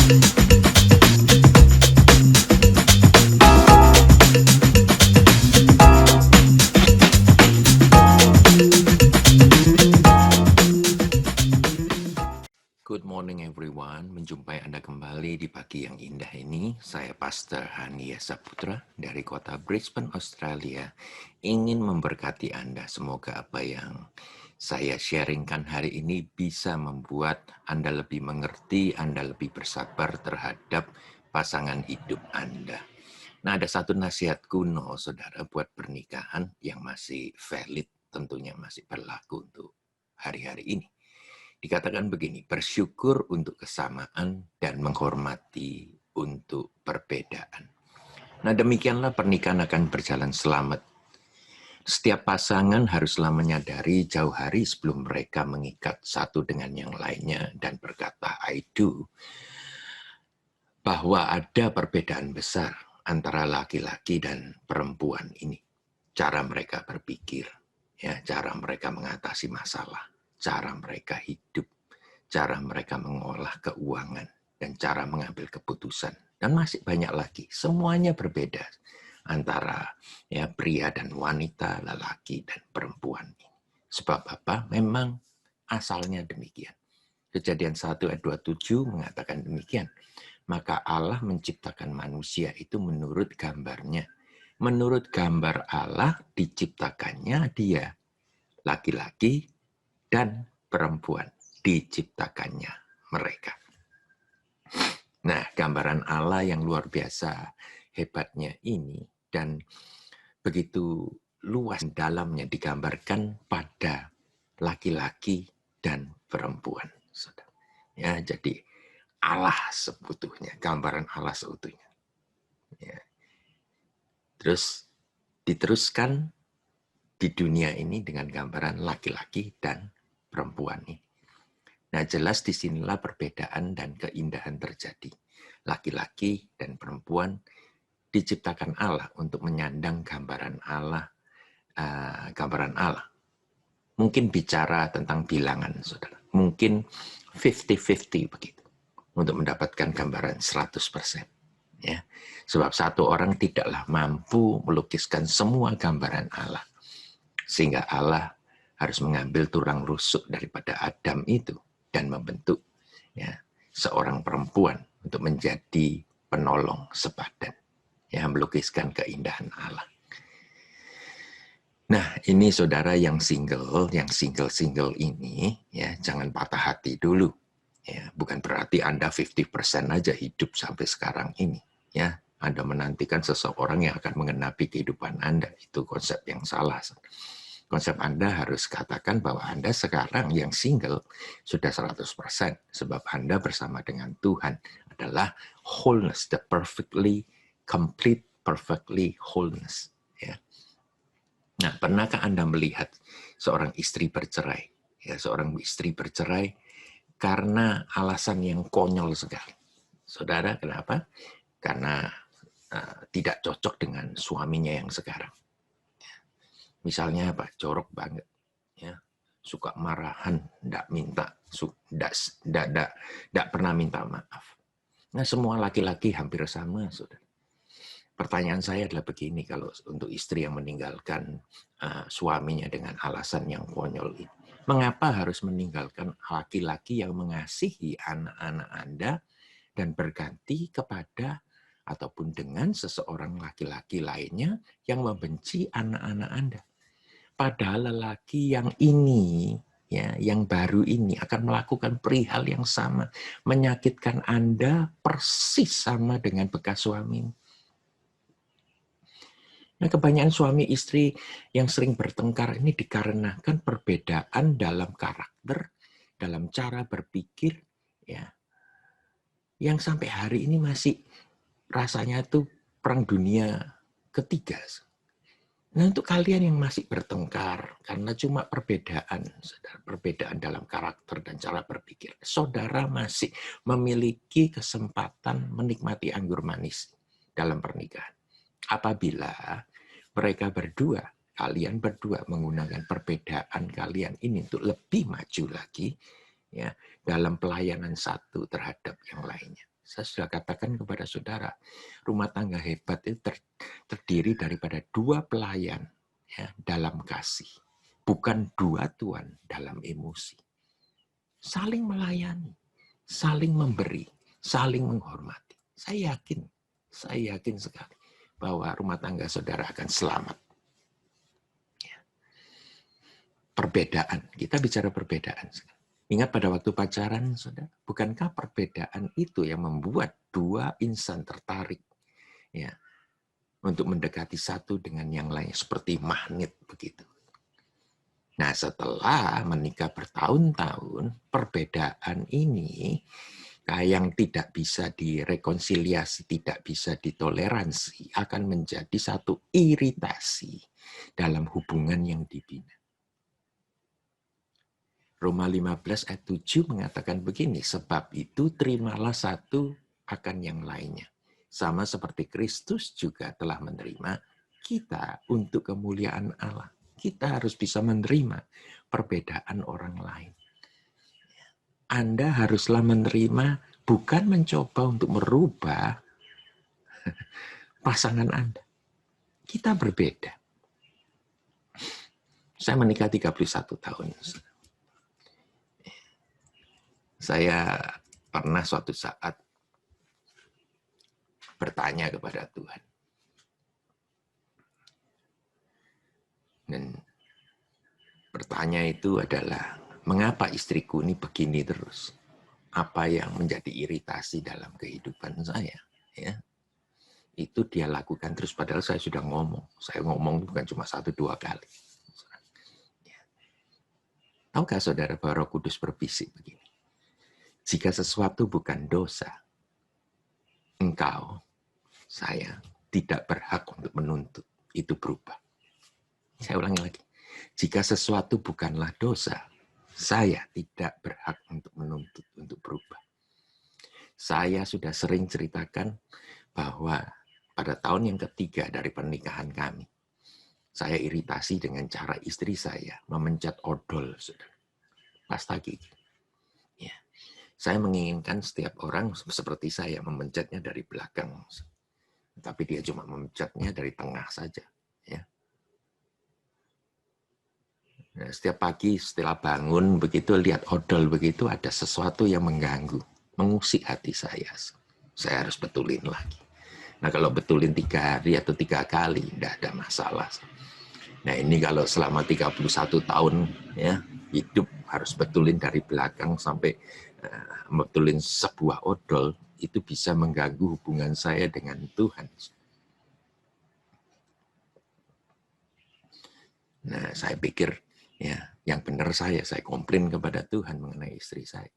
Good morning everyone, menjumpai Anda kembali di pagi yang indah ini. Saya Pastor Hani Saputra dari kota Brisbane, Australia. Ingin memberkati Anda, semoga apa yang saya sharingkan hari ini bisa membuat Anda lebih mengerti, Anda lebih bersabar terhadap pasangan hidup Anda. Nah, ada satu nasihat kuno, saudara, buat pernikahan yang masih valid, tentunya masih berlaku untuk hari-hari ini. Dikatakan begini, bersyukur untuk kesamaan dan menghormati untuk perbedaan. Nah, demikianlah pernikahan akan berjalan selamat. Setiap pasangan haruslah menyadari jauh hari sebelum mereka mengikat satu dengan yang lainnya dan berkata, I do, bahwa ada perbedaan besar antara laki-laki dan perempuan ini. Cara mereka berpikir, ya, cara mereka mengatasi masalah, cara mereka hidup, cara mereka mengolah keuangan, dan cara mengambil keputusan. Dan masih banyak lagi, semuanya berbeda antara ya pria dan wanita, lelaki dan perempuan. Sebab apa? Memang asalnya demikian. Kejadian 1 ayat 27 mengatakan demikian. Maka Allah menciptakan manusia itu menurut gambarnya. Menurut gambar Allah diciptakannya dia, laki-laki dan perempuan. Diciptakannya mereka. Nah, gambaran Allah yang luar biasa hebatnya ini dan begitu luas dalamnya digambarkan pada laki-laki dan perempuan. Ya, jadi Allah seutuhnya, gambaran Allah seutuhnya. Ya. Terus diteruskan di dunia ini dengan gambaran laki-laki dan perempuan ini. Nah, jelas disinilah perbedaan dan keindahan terjadi. Laki-laki dan perempuan diciptakan Allah untuk menyandang gambaran Allah. Mungkin bicara tentang bilangan, saudara. Mungkin 50-50 begitu. Untuk mendapatkan gambaran 100%. Ya. Sebab satu orang tidaklah mampu melukiskan semua gambaran Allah. Sehingga Allah harus mengambil tulang rusuk daripada Adam itu dan membentuk ya seorang perempuan untuk menjadi penolong sepadan, ya melukiskan keindahan Allah. Nah, ini saudara yang single ini ya jangan patah hati dulu. Ya, bukan berarti Anda 50% aja hidup sampai sekarang ini, ya. Anda menantikan seseorang yang akan mengenapi kehidupan Anda, itu konsep yang salah. Konsep Anda harus katakan bahwa Anda sekarang yang single sudah 100%. Sebab Anda bersama dengan Tuhan adalah wholeness, the perfectly complete, perfectly wholeness. Ya. Nah, pernahkah Anda melihat seorang istri bercerai? Ya, seorang istri bercerai karena alasan yang konyol sekali. Saudara, kenapa? Karena tidak cocok dengan suaminya yang sekarang. Misalnya apa? Jorok banget, ya, suka marahan, tidak pernah minta maaf. Nah, semua laki-laki hampir sama, saudara. Pertanyaan saya adalah begini, kalau untuk istri yang meninggalkan suaminya dengan alasan yang konyol ini, mengapa harus meninggalkan laki-laki yang mengasihi anak-anak Anda dan berganti kepada ataupun dengan seseorang laki-laki lainnya yang membenci anak-anak Anda? Padahal lelaki yang ini, ya, yang baru ini akan melakukan perihal yang sama, menyakitkan Anda persis sama dengan bekas suami. Nah, kebanyakan suami istri yang sering bertengkar ini dikarenakan perbedaan dalam karakter, dalam cara berpikir, ya, yang sampai hari ini masih rasanya itu perang dunia ketiga. Nah, untuk kalian yang masih bertengkar karena cuma perbedaan dalam karakter dan cara berpikir, saudara masih memiliki kesempatan menikmati anggur manis dalam pernikahan. Apabila kalian berdua menggunakan perbedaan kalian ini untuk lebih maju lagi, ya, dalam pelayanan satu terhadap yang lainnya. Saya sudah katakan kepada saudara, rumah tangga hebat itu terdiri daripada 2 pelayan ya, dalam kasih. Bukan 2 tuan dalam emosi. Saling melayani, saling memberi, saling menghormati. Saya yakin sekali bahwa rumah tangga saudara akan selamat. Perbedaan, kita bicara perbedaan. Ingat pada waktu pacaran, saudara, bukankah perbedaan itu yang membuat 2 insan tertarik ya untuk mendekati satu dengan yang lain seperti magnet begitu. Nah, setelah menikah bertahun-tahun, perbedaan ini yang tidak bisa direkonsiliasi, tidak bisa ditoleransi, akan menjadi satu iritasi dalam hubungan yang dibina. Roma 15 ayat 7 mengatakan begini, sebab itu terimalah satu akan yang lainnya. Sama seperti Kristus juga telah menerima kita untuk kemuliaan Allah. Kita harus bisa menerima perbedaan orang lain. Anda haruslah menerima, bukan mencoba untuk merubah pasangan Anda. Kita berbeda. Saya menikah 31 tahun. Saya pernah suatu saat bertanya kepada Tuhan. Dan bertanya itu adalah, mengapa istriku ini begini terus? Apa yang menjadi iritasi dalam kehidupan saya? Ya, itu dia lakukan terus, padahal saya sudah ngomong. Saya ngomong bukan cuma 1-2 kali. Ya. Tahukah saudara bahwa Roh Kudus berbisik begini? Jika sesuatu bukan dosa, engkau, saya, tidak berhak untuk menuntut itu berubah. Saya ulangi lagi. Jika sesuatu bukanlah dosa, saya tidak berhak untuk menuntut untuk berubah. Saya sudah sering ceritakan bahwa pada tahun yang ketiga dari pernikahan kami, saya iritasi dengan cara istri saya memencet odol, saudara. Pas tadi. Ya. Saya menginginkan setiap orang seperti saya memencetnya dari belakang. Tapi dia cuma memencetnya dari tengah saja. Ya. Nah, setiap pagi setelah bangun, begitu lihat odol begitu, ada sesuatu yang mengganggu. Mengusik hati saya. Saya harus betulin lagi. Nah, kalau betulin 3 hari atau 3 kali, tidak ada masalah. Nah, ini kalau selama 31 tahun ya hidup harus betulin dari belakang sampai betulin sebuah odol, itu bisa mengganggu hubungan saya dengan Tuhan. Nah, saya pikir ya yang benar saya komplain kepada Tuhan mengenai istri saya.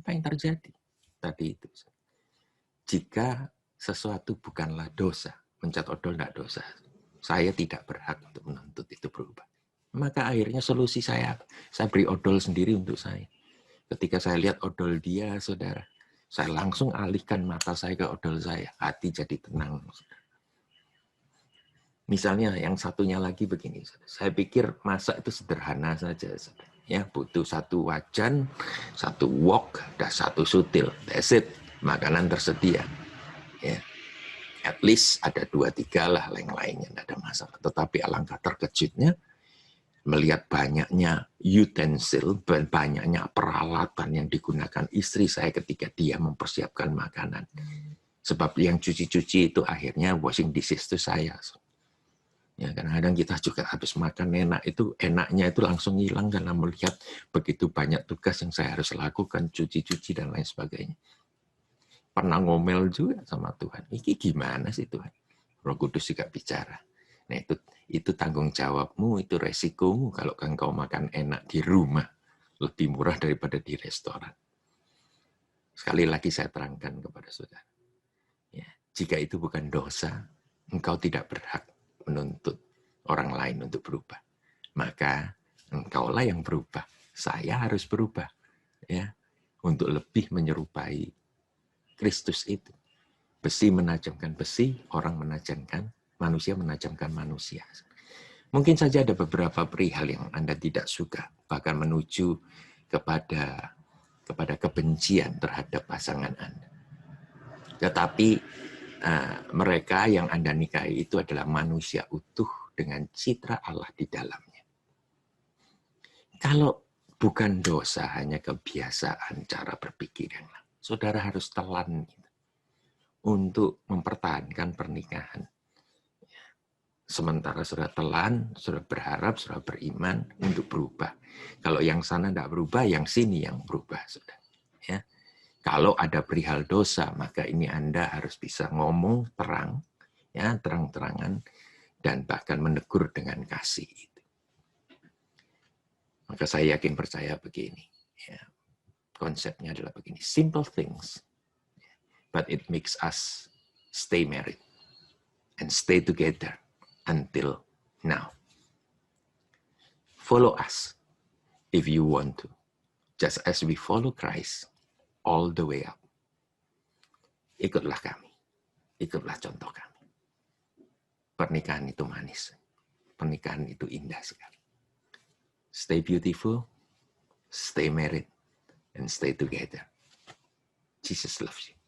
Apa yang terjadi tadi itu? Jika sesuatu bukanlah dosa, mencet odol tidak dosa, saya tidak berhak untuk menuntut itu berubah. Maka akhirnya solusi saya beri odol sendiri untuk saya. Ketika saya lihat odol dia, saudara, saya langsung alihkan mata saya ke odol saya. Hati jadi tenang. Misalnya yang satunya lagi begini, saya pikir masak itu sederhana saja. Ya, butuh 1 wajan, 1 wok, dan 1 sutil. That's it. Makanan tersedia. Ya. At least ada 2-3 lah lain-lainnya, tidak ada masalah. Tetapi alangkah terkejutnya, melihat banyaknya utensil, banyaknya peralatan yang digunakan istri saya ketika dia mempersiapkan makanan. Sebab yang cuci-cuci itu akhirnya washing dishes itu saya. Ya, kadang-kadang kita juga habis makan enaknya itu langsung hilang karena melihat begitu banyak tugas yang saya harus lakukan, cuci-cuci dan lain sebagainya. Pernah ngomel juga sama Tuhan. Ini gimana sih Tuhan? Roh Kudus juga bicara. Nah, itu tanggung jawabmu, itu resikomu kalau engkau makan enak di rumah. Lebih murah daripada di restoran. Sekali lagi saya terangkan kepada saudara. Ya, jika itu bukan dosa, engkau tidak berhak menuntut orang lain untuk berubah. Maka engkaulah yang berubah. Saya harus berubah. Ya, untuk lebih menyerupai Kristus itu. Besi menajamkan besi, orang menajamkan, manusia menajamkan manusia. Mungkin saja ada beberapa perihal yang Anda tidak suka, bahkan menuju kepada kebencian terhadap pasangan Anda. Tetapi mereka yang Anda nikahi itu adalah manusia utuh dengan citra Allah di dalamnya. Kalau bukan dosa, hanya kebiasaan cara berpikir yang lain, saudara harus telan untuk mempertahankan pernikahan. Sementara saudara telan, saudara berharap, saudara beriman untuk berubah. Kalau yang sana tidak berubah, yang sini yang berubah, saudara. Ya. Kalau ada perihal dosa, maka ini Anda harus bisa ngomong terang, ya, terang-terangan, dan bahkan menegur dengan kasih. Maka saya yakin percaya begini. Ya. Konsepnya adalah begini. Simple things, but it makes us stay married and stay together until now. Follow us if you want to. Just as we follow Christ all the way up. Ikutlah kami. Ikutlah contoh kami. Pernikahan itu manis. Pernikahan itu indah sekali. Stay beautiful, stay married, and stay together. Jesus loves you.